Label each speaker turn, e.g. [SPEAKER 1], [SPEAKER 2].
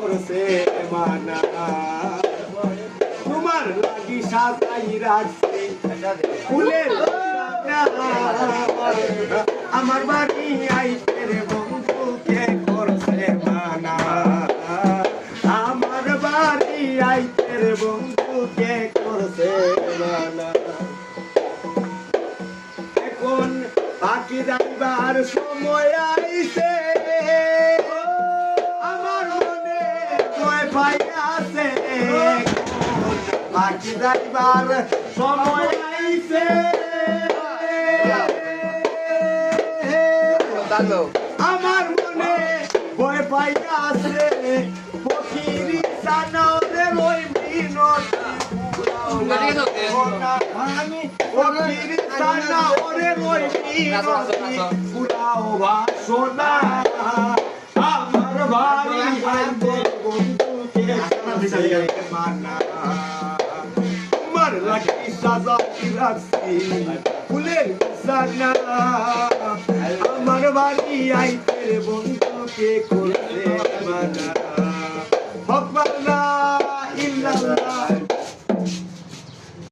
[SPEAKER 1] করছে মানা তোমার লাগি সাজাই রাখছি ফুলের আমার বাড়ি আইতে রে বন্ধুকে করছে মানা আমার বাড়ি আইতে রে বন্ধুকে করছে মানা এখন পাখি যাইবার সময় আইছে আমার মনে ভয় পাই আছে পাখি যাইবার সময় আইছে আমার মনে ভয় পাই আছে ফকিরি সানরে ওই আমি ফকিরি সানরে ওই পুরাও বাসনা আমার বাড়ি আইতে বন্ধুকে মানা তোমার লাগি সাজাই রাখছি ফুলের বিছানা আমার বাড়ি আইতে বন্ধুকে